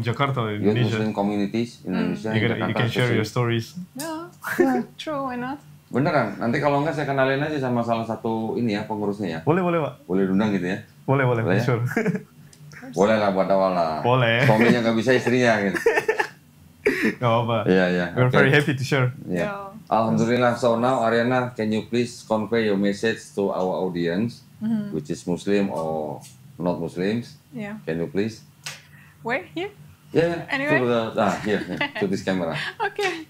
Jakarta, Youth Indonesia. Muslim communities Indonesia. You can share your stories. Yeah, true, why not? Beneran, nanti kalau enggak saya kenalin aja sama salah satu ini ya pengurusnya ya. Boleh Pak. Boleh diundang gitu ya? Boleh ya? sure. Boleh lah buat awal lah. Boleh. Suaminya nggak bisa istrinya gitu. Gak apa-apa. Iya. We're very happy to share. Yeah. Alhamdulillah. So now Ariana, can you please convey your message to our audience, which is Muslim or not Muslims? Yeah. Can you please? Where? Here? Yeah. Anyway. Here, to this camera. Okay.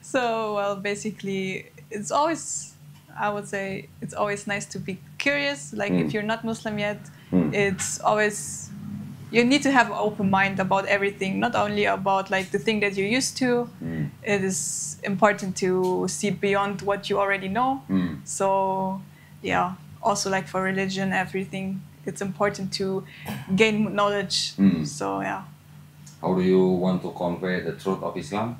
So, well, basically, it's always, I would say, it's always nice to be curious. Like, if you're not Muslim yet, it's always, you need to have an open mind about everything, not only about, like, the thing that you're used to. It is important to see beyond what you already know. So, yeah, also, like, for religion, everything, it's important to gain knowledge. So, yeah. How do you want to convey the truth of Islam?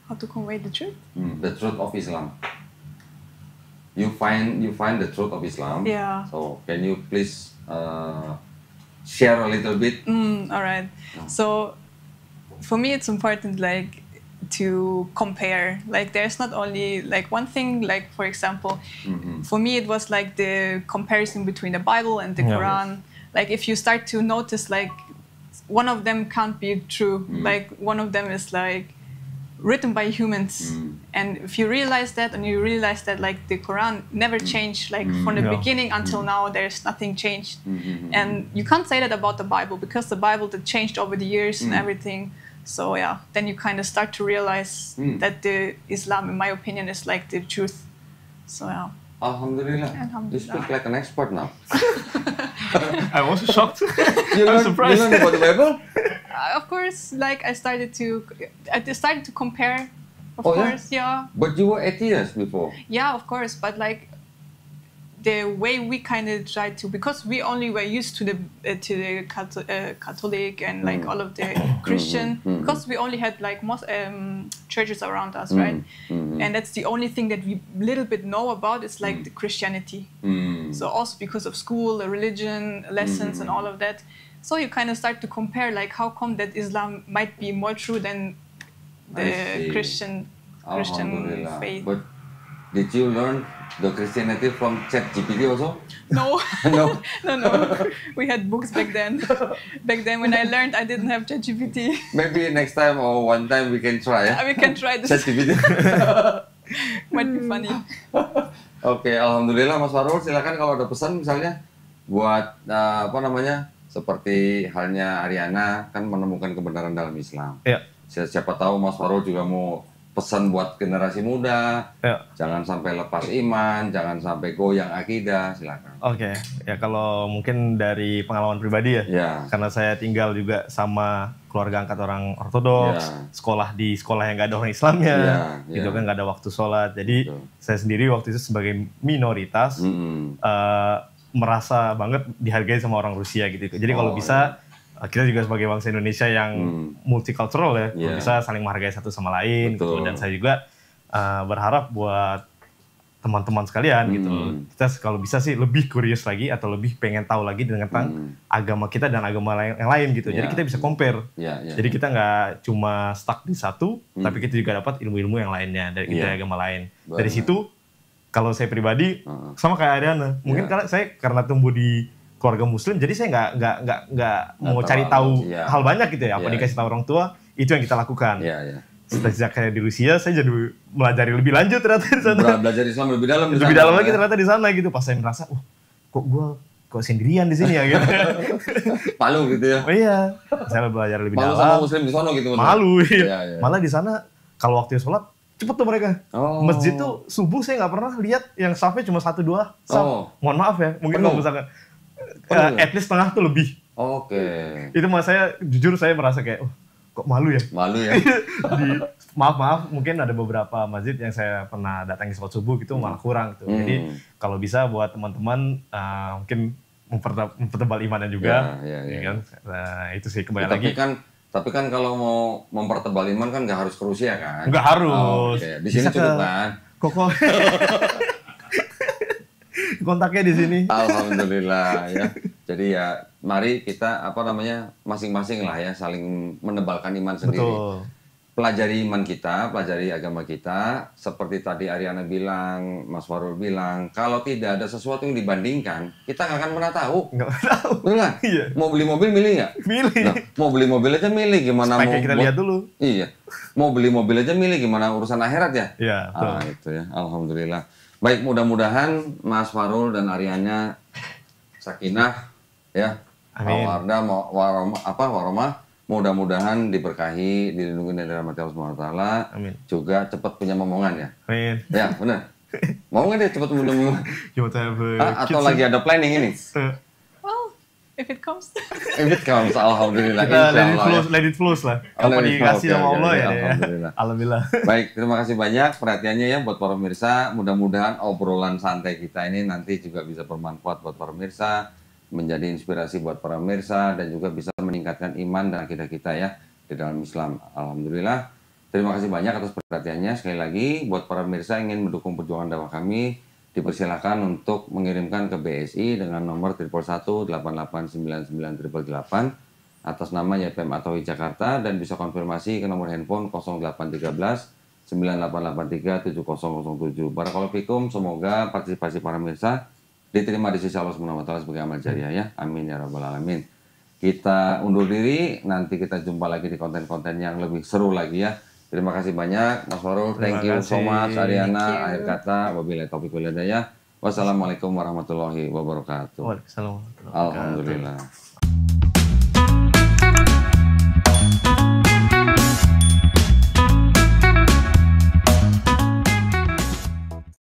How to convey the truth? The truth of Islam. You find the truth of Islam. Yeah. So can you please share a little bit? All right. So for me, it's important like to compare. Like there's not only like one thing. Like for example, for me it was like the comparison between the Bible and the Quran. Like if you start to notice like one of them can't be true. Like one of them is like written by humans, and if you realize that, and you realize that like the Quran never changed, like from the beginning until now, there's nothing changed, and you can't say that about the Bible because the Bible that changed over the years and everything. So yeah, then you kind of start to realize that the Islam, in my opinion, is like the truth. So yeah. Alhamdulillah. You speak like an expert now. I was shocked. I'm surprised. You learn about the Bible? Of course, like I started to compare. Of Oh, course, yeah. But you were atheist before. Yeah, of course, but like the way we kind of tried to, because we only were used to the Catholic and like all of the Christian, because we only had like most churches around us, right? And that's the only thing that we little bit know about is like the Christianity. So also because of school, the religion lessons and all of that. So you kind of start to compare like how come that Islam might be more true than the Christian faith. But did you learn the Christianity from ChatGPT also? No. No. No. We had books back then. Back then when I learned, I didn't have ChatGPT. Maybe next time or one time we can try. We can try this. ChatGPT. Might be funny. Oke, alhamdulillah Mas Farul, silakan kalau ada pesan misalnya buat seperti halnya Ariana kan menemukan kebenaran dalam Islam. Iya. Siapa tahu Mas Farul juga mau pesan buat generasi muda, jangan sampai lepas iman, jangan sampai goyang akidah, silakan. Oke, ya kalau mungkin dari pengalaman pribadi ya, karena saya tinggal juga sama keluarga angkat orang Ortodoks, sekolah di sekolah yang nggak ada orang Islamnya, gitu kan nggak ada waktu sholat, jadi saya sendiri waktu itu sebagai minoritas merasa banget dihargai sama orang Rusia gitu. Jadi kalau bisa kita juga sebagai bangsa Indonesia yang multicultural ya, bisa saling menghargai satu sama lain gitu. Dan saya juga berharap buat teman-teman sekalian gitu, kita kalau bisa sih lebih curious lagi atau lebih pengen tahu lagi tentang agama kita dan agama yang lain gitu. Jadi kita bisa compare. Jadi kita nggak cuma stuck di satu, tapi kita juga dapat ilmu-ilmu yang lainnya dari agama lain. Dari situ kalau saya pribadi sama kayak Ariana, mungkin karena tumbuh di keluarga Muslim, jadi saya nggak mau cari tahu hal banyak gitu ya. Apa dikasih tahu orang tua, itu yang kita lakukan. Sejak saya di Rusia, saya jadi melajari lebih lanjut ternyata di sana. Belajar Islam lebih dalam. Lebih dalam lagi ternyata di sana gitu. Pas saya merasa, kok sendirian di sini ya gitu. Malu gitu ya. Oh iya, saya belajar lebih dalam. Malu sama Muslim di sana gitu. Malu. Malah di sana kalau waktu sholat cepet tuh mereka. Masjid tuh subuh saya nggak pernah lihat yang safnya cuma 1-2 saf. Mohon maaf ya, mungkin misalkan at least setengah tuh lebih. Oke. Itu mas saya jujur saya merasa kayak kok malu ya? Malu ya. Maaf, mungkin ada beberapa masjid yang saya pernah datangi sholat subuh gitu malah kurang gitu. Jadi kalau bisa buat teman-teman mungkin mempertebal imannya juga, ya. Kan? Nah, itu sih kembali Tapi lagi. Tapi kan kalau mau mempertebal iman kan nggak harus ke Rusia kan? Nggak harus. Okay. Di sini bisa cukup kan? Koko. Kontaknya di sini. Alhamdulillah ya. Jadi ya mari kita masing-masing lah ya saling menebalkan iman sendiri. Betul. Pelajari iman kita, pelajari agama kita. Seperti tadi Ariana bilang, Mas Farul bilang, kalau tidak ada sesuatu yang dibandingkan, kita nggak akan pernah tahu. Nggak tahu. Betul kan? Iya. Mau beli mobil milih nggak? Milih. Nah, mau beli mobil aja milih gimana mau. Kita lihat dulu. Iya. Mau beli mobil aja milih gimana urusan akhirat ya? Iya. Itu ya. Alhamdulillah. Baik, mudah-mudahan Mas Farul dan Ariana sakinah ya. Amin. Warahmah. Mudah-mudahan diberkahi, dilindungi dari rahmat Allah Subhanahu wa taala. Amin. Juga cepat punya momongan ya. Amin. Ya, benar. Mau nggak dia cepat punya momongan? Atau lagi ada planning ini? Well, if it comes. If it comes, alhamdulillah. Kita let it flow lah. Apa dikasih sama Allah ya. Alhamdulillah. Alhamdulillah. Baik, terima kasih banyak perhatiannya ya buat para pemirsa. Mudah-mudahan obrolan santai kita ini nanti juga bisa bermanfaat buat para pemirsa, menjadi inspirasi buat para pemirsa, dan juga bisa meningkatkan iman dan akidah kita ya di dalam Islam. Alhamdulillah. Terima kasih banyak atas perhatiannya. Sekali lagi, buat para pemirsa yang ingin mendukung perjuangan dakwah kami, dipersilakan untuk mengirimkan ke BSI dengan nomor 111-8899-888 atas nama YPM Atowi Jakarta, dan bisa konfirmasi ke nomor handphone 0813 9883 7007. Barakallahu fikum, semoga partisipasi para pemirsa diterima di sisi Allah Subhanahu wa taala sebagai amal jariah ya. Amin ya rabbal alamin. Kita undur diri, nanti kita jumpa lagi di konten-konten yang lebih seru lagi ya. Terima kasih banyak Mas Farul, thank you so much. Ariana, akhir kata, wabillahi taufiq wal hidayah. Wassalamualaikum warahmatullahi wabarakatuh. Waalaikumsalam warahmatullahi wabarakatuh. Alhamdulillah.